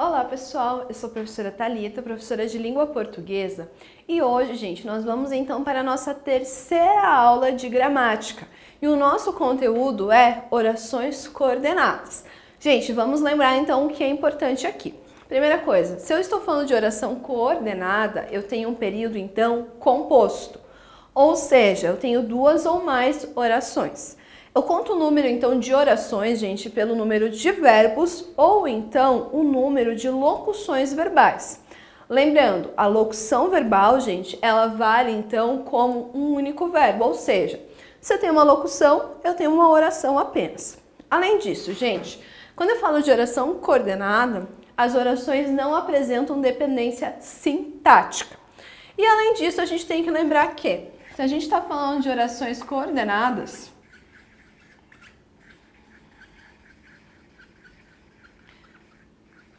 Olá pessoal, eu sou a professora Thalita, professora de língua portuguesa, e hoje, gente, nós vamos então para a nossa terceira aula de gramática. E o nosso conteúdo é orações coordenadas. Gente, vamos lembrar então o que é importante aqui. Primeira coisa, se eu estou falando de oração coordenada, eu tenho um período então composto. Ou seja, eu tenho duas ou mais orações. Eu conto o número, então, de orações, gente, pelo número de verbos ou, então, o número de locuções verbais. Lembrando, a locução verbal, gente, ela vale, então, como um único verbo. Ou seja, se eu tenho uma locução, eu tenho uma oração apenas. Além disso, gente, quando eu falo de oração coordenada, as orações não apresentam dependência sintática. E, além disso, a gente tem que lembrar que, se a gente está falando de orações coordenadas,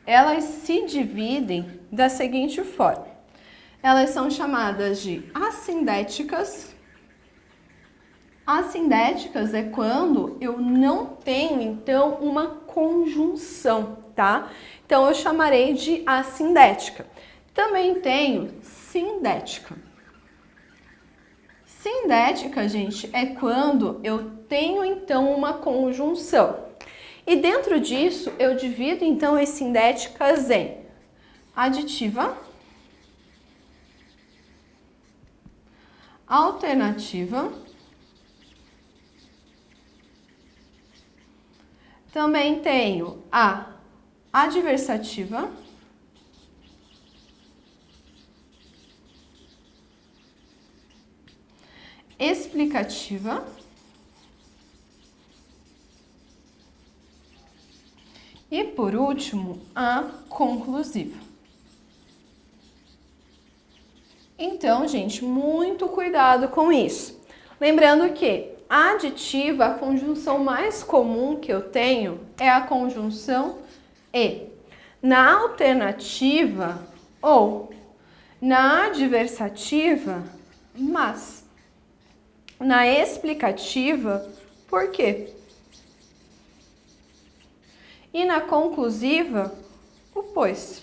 elas se dividem da seguinte forma. Elas são chamadas de assindéticas. Assindéticas é quando eu não tenho, então, uma conjunção, tá? Então, eu chamarei de assindética. Também tenho sindética. Sindética, gente, é quando eu tenho, então, uma conjunção. E dentro disso, eu divido, então, as sindéticas em aditiva, alternativa, também tenho a adversativa, explicativa e, por último, a conclusiva. Então, gente, muito cuidado com isso. Lembrando que a aditiva, a conjunção mais comum que eu tenho é a conjunção e. Na alternativa ou na adversativa, mas. Na explicativa, por quê? E na conclusiva, o pois.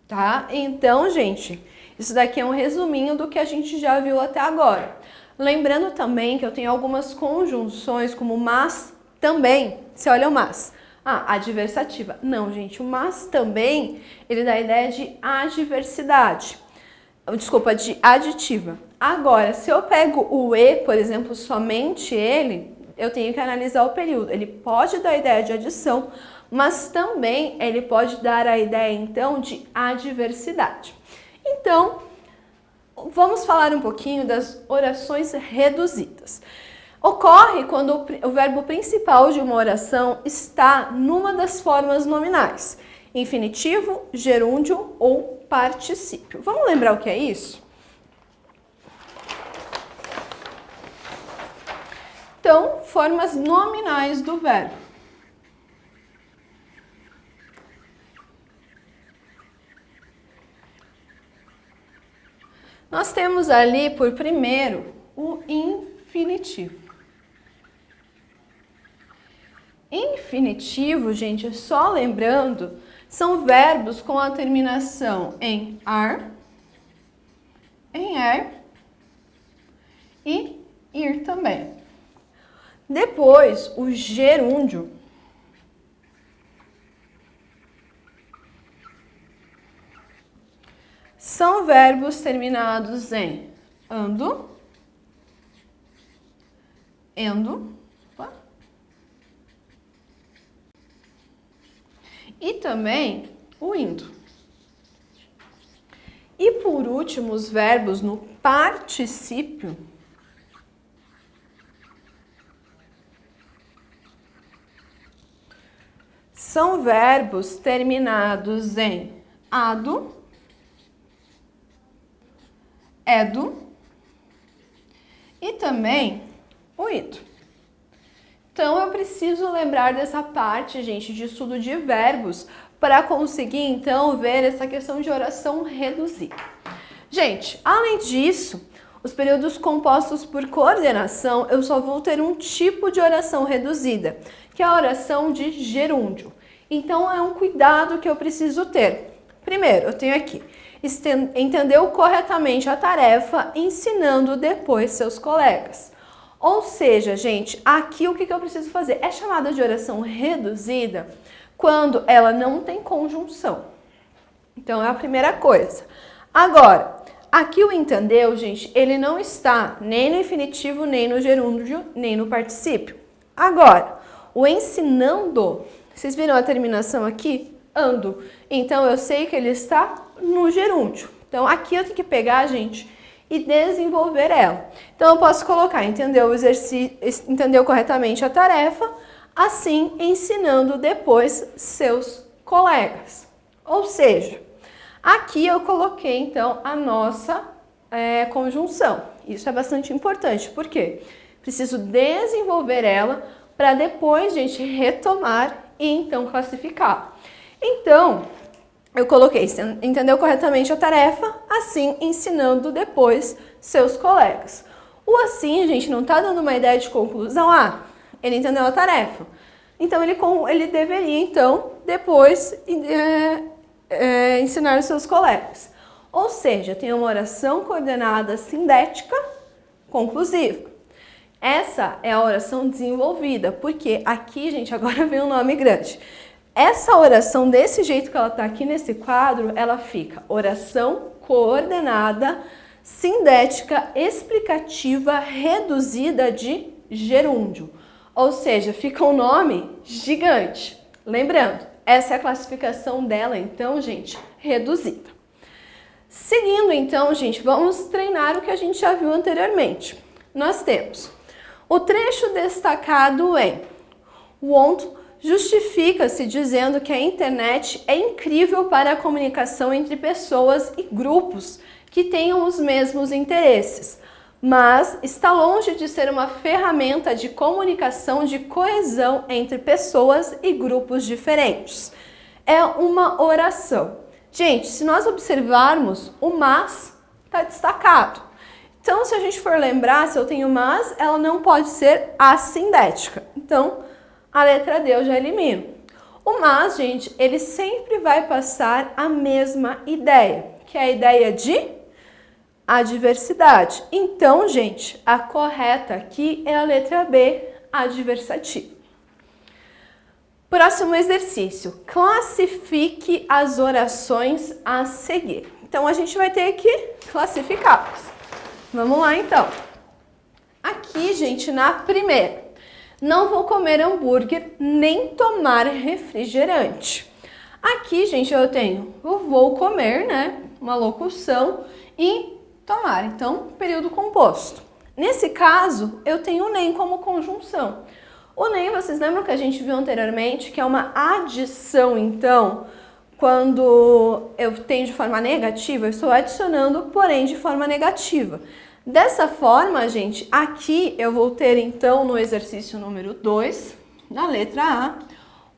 Tá? Então, gente, isso daqui é um resuminho do que a gente já viu até agora. Lembrando também que eu tenho algumas conjunções, como mas também. Você olha o mas. Adversativa. Não, gente, o mas também, ele dá a ideia de adversidade. Desculpa, de aditiva. Agora, se eu pego o e, por exemplo, somente ele, eu tenho que analisar o período. Ele pode dar a ideia de adição, mas também ele pode dar a ideia, então, de adversidade. Então, vamos falar um pouquinho das orações reduzidas. Ocorre quando o verbo principal de uma oração está numa das formas nominais: infinitivo, gerúndio ou particípio. Vamos lembrar o que é isso? Então, formas nominais do verbo. Nós temos ali, por primeiro, o infinitivo. Infinitivo, gente, só lembrando, são verbos com a terminação em ar, em er e ir também. Depois, o gerúndio. São verbos terminados em ando, endo, e também o indo. E por último, os verbos no particípio. São verbos terminados em ado, edo e também o ido. Então, eu preciso lembrar dessa parte, gente, de estudo de verbos para conseguir, então, ver essa questão de oração reduzida. Gente, além disso, os períodos compostos por coordenação, eu só vou ter um tipo de oração reduzida, que é a oração de gerúndio. Então, é um cuidado que eu preciso ter. Primeiro, eu tenho aqui, entendeu corretamente a tarefa, ensinando depois seus colegas. Ou seja, gente, aqui o que eu preciso fazer? É chamada de oração reduzida quando ela não tem conjunção. Então, é a primeira coisa. Agora, aqui o entendeu, gente, ele não está nem no infinitivo, nem no gerúndio, nem no particípio. Agora, o ensinando, vocês viram a terminação aqui? Ando. Então, eu sei que ele está no gerúndio. Então, aqui eu tenho que pegar, gente, e desenvolver ela. Então, eu posso colocar, entendeu o exercício, entendeu corretamente a tarefa, assim ensinando depois seus colegas. Ou seja, aqui eu coloquei, então, a nossa conjunção. Isso é bastante importante, porque preciso desenvolver ela para depois, gente, retomar e então classificar. Então, eu coloquei, entendeu corretamente a tarefa, assim ensinando depois seus colegas. O assim, gente, não está dando uma ideia de conclusão. Ah, ele entendeu a tarefa. Então, ele deveria, então, depois ensinar os seus colegas. Ou seja, tem uma oração coordenada sindética conclusiva. Essa é a oração desenvolvida, porque aqui, gente, agora vem um nome grande. Essa oração, desse jeito que ela está aqui nesse quadro, ela fica oração coordenada, sindética, explicativa, reduzida de gerúndio. Ou seja, fica um nome gigante. Lembrando, essa é a classificação dela, então, gente, reduzida. Seguindo, então, gente, vamos treinar o que a gente já viu anteriormente. Nós temos o trecho destacado em want justifica-se dizendo que a internet é incrível para a comunicação entre pessoas e grupos que tenham os mesmos interesses, mas está longe de ser uma ferramenta de comunicação de coesão entre pessoas e grupos diferentes. É uma oração. Gente, se nós observarmos, o mas está destacado. Então, se a gente for lembrar, se eu tenho mas, ela não pode ser assindética. Então, a letra D eu já elimino. O mas, gente, ele sempre vai passar a mesma ideia, que é a ideia de adversidade. Então, gente, a correta aqui é a letra B, adversativa. Próximo exercício. Classifique as orações a seguir. Então, a gente vai ter que classificá-las. Vamos lá, então. Aqui, gente, na primeira. Não vou comer hambúrguer nem tomar refrigerante. Aqui, gente, eu tenho o vou comer, né? Uma locução e tomar. Então, período composto. Nesse caso, eu tenho o nem como conjunção. O nem, vocês lembram que a gente viu anteriormente, que é uma adição, então, quando eu tenho de forma negativa, eu estou adicionando, porém, de forma negativa. Dessa forma, gente, aqui eu vou ter, então, no exercício número 2, na letra A,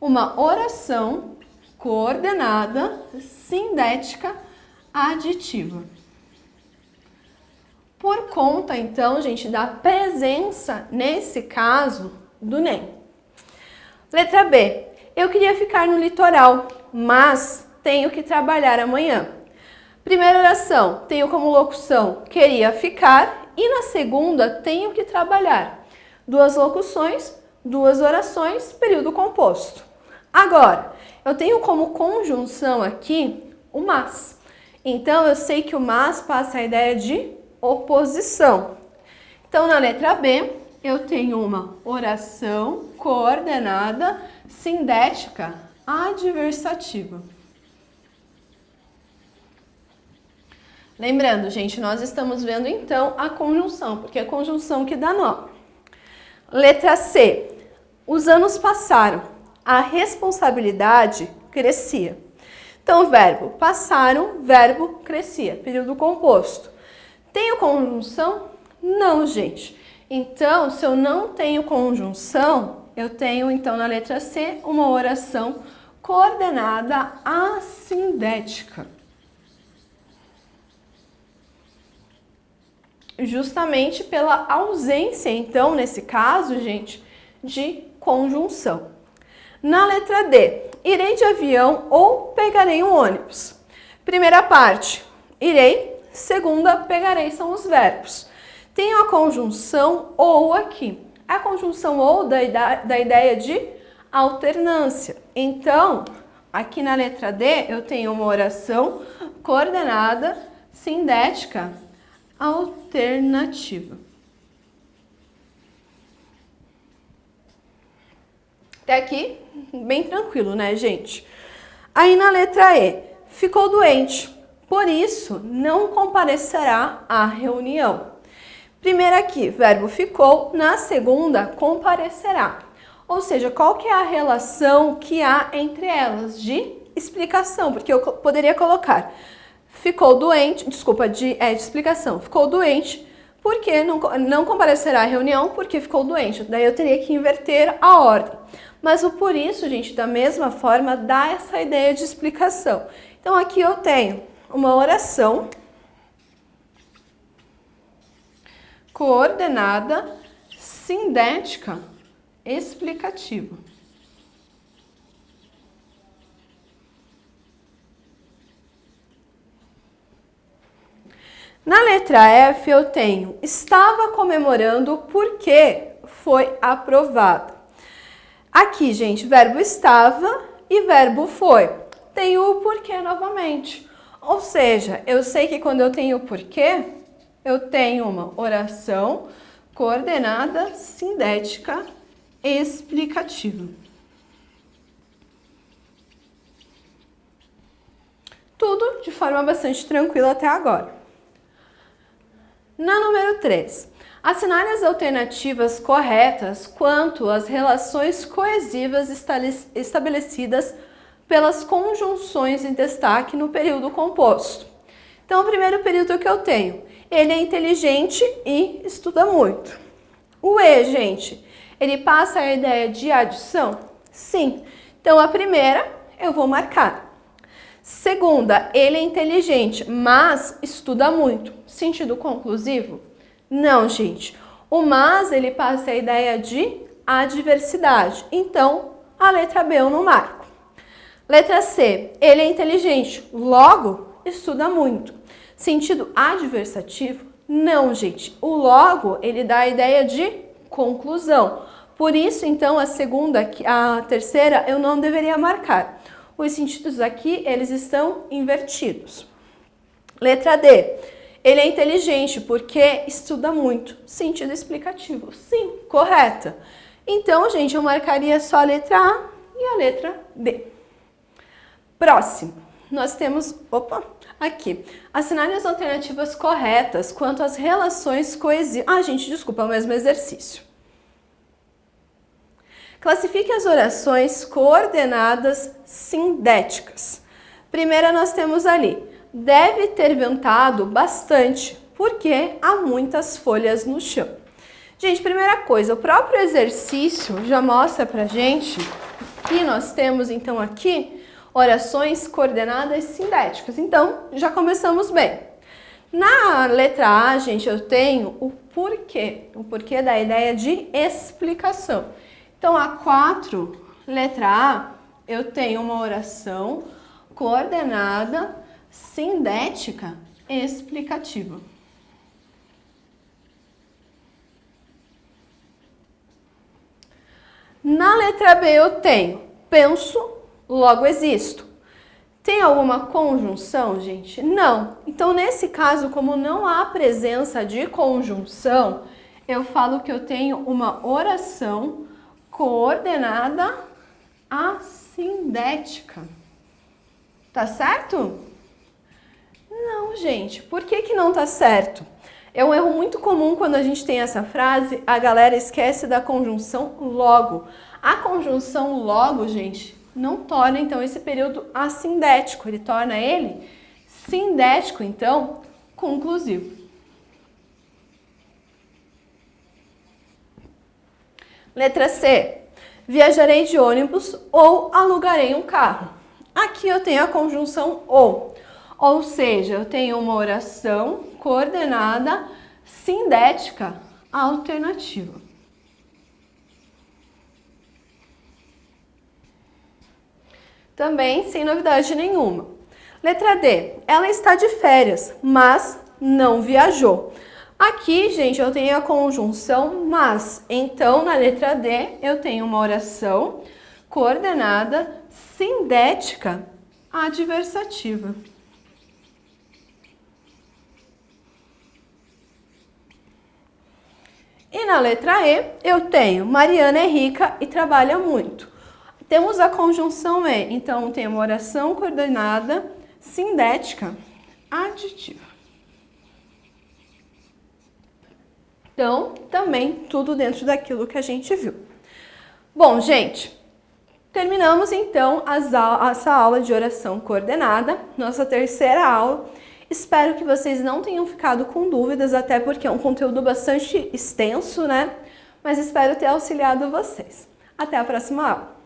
uma oração coordenada, sindética, aditiva. Por conta, então, gente, da presença, nesse caso, do nem. Letra B. Eu queria ficar no litoral, mas tenho que trabalhar amanhã. Primeira oração, tenho como locução queria ficar e na segunda tenho que trabalhar. Duas locuções, duas orações, período composto. Agora, eu tenho como conjunção aqui o mas. Então, eu sei que o mas passa a ideia de oposição. Então, na letra B, eu tenho uma oração coordenada, sindética, adversativa. Lembrando, gente, nós estamos vendo então a conjunção, porque é a conjunção que dá nome. Letra C. Os anos passaram, a responsabilidade crescia. Então, verbo passaram, verbo crescia, período composto. Tenho conjunção? Não, gente. Então, se eu não tenho conjunção, eu tenho então na letra C uma oração coordenada assindética. Justamente pela ausência, então, nesse caso, gente, de conjunção. Na letra D, irei de avião ou pegarei um ônibus. Primeira parte, irei. Segunda, pegarei são os verbos. Tenho a conjunção ou aqui. A conjunção ou da ideia de alternância. Então, aqui na letra D, eu tenho uma oração coordenada, sindética, alternativa. Até aqui, bem tranquilo, né, gente? Aí na letra E, ficou doente, por isso não comparecerá à reunião. Primeiro aqui, verbo ficou, na segunda, comparecerá. Ou seja, qual que é a relação que há entre elas? De explicação, porque eu poderia colocar ficou doente, desculpa, de explicação. Ficou doente porque não comparecerá à reunião porque ficou doente. Daí eu teria que inverter a ordem. Mas o por isso, gente, da mesma forma, dá essa ideia de explicação. Então aqui eu tenho uma oração coordenada, sindética, explicativa. Na letra F eu tenho estava comemorando porque foi aprovado. Aqui, gente, verbo estava e verbo foi. Tenho o porquê novamente. Ou seja, eu sei que quando eu tenho o porquê, eu tenho uma oração coordenada, sindética, explicativa. Tudo de forma bastante tranquila até agora. Na número 3, assinale as alternativas corretas quanto às relações coesivas estabelecidas pelas conjunções em destaque no período composto. Então, o primeiro período que eu tenho, ele é inteligente e estuda muito. O E, gente, ele passa a ideia de adição? Sim. Então, a primeira eu vou marcar. Segunda, ele é inteligente, mas estuda muito. Sentido conclusivo? Não, gente. O mas, ele passa a ideia de adversidade. Então, a letra B eu não marco. Letra C, ele é inteligente, logo, estuda muito. Sentido adversativo? Não, gente. O logo, ele dá a ideia de conclusão. Por isso, então, a terceira, eu não deveria marcar. Os sentidos aqui, eles estão invertidos. Letra D. Ele é inteligente porque estuda muito. Sentido explicativo. Sim, correta. Então, gente, eu marcaria só a letra A e a letra D. Próximo. Nós temos, aqui. Assinale as alternativas corretas quanto às relações coesivas. Gente, desculpa, é o mesmo exercício. Classifique as orações coordenadas sindéticas. Primeira nós temos ali, deve ter ventado bastante, porque há muitas folhas no chão. Gente, primeira coisa, o próprio exercício já mostra pra gente que nós temos então aqui orações coordenadas sindéticas. Então, já começamos bem. Na letra A, gente, eu tenho o porquê da ideia de explicação. Então, a 4, letra A, eu tenho uma oração coordenada, sindética, explicativa. Na letra B, eu tenho penso, logo existo. Tem alguma conjunção, gente? Não. Então, nesse caso, como não há presença de conjunção, eu falo que eu tenho uma oração coordenada assindética. Tá certo? Não, gente. Por que não tá certo? É um erro muito comum quando a gente tem essa frase, a galera esquece da conjunção logo. A conjunção logo, gente, não torna, então, esse período assindético. Ele torna ele sindético, então, conclusivo. Letra C. Viajarei de ônibus ou alugarei um carro. Aqui eu tenho a conjunção ou seja, eu tenho uma oração coordenada sindética alternativa. Também sem novidade nenhuma. Letra D, ela está de férias, mas não viajou. Aqui, gente, eu tenho a conjunção mas. Então, na letra D, eu tenho uma oração coordenada sindética adversativa. E na letra E, eu tenho Mariana é rica e trabalha muito. Temos a conjunção E, então tem uma oração coordenada sindética aditiva. Então, também tudo dentro daquilo que a gente viu. Bom, gente, terminamos então essa aula de oração coordenada, nossa terceira aula. Espero que vocês não tenham ficado com dúvidas, até porque é um conteúdo bastante extenso, né? Mas espero ter auxiliado vocês. Até a próxima aula!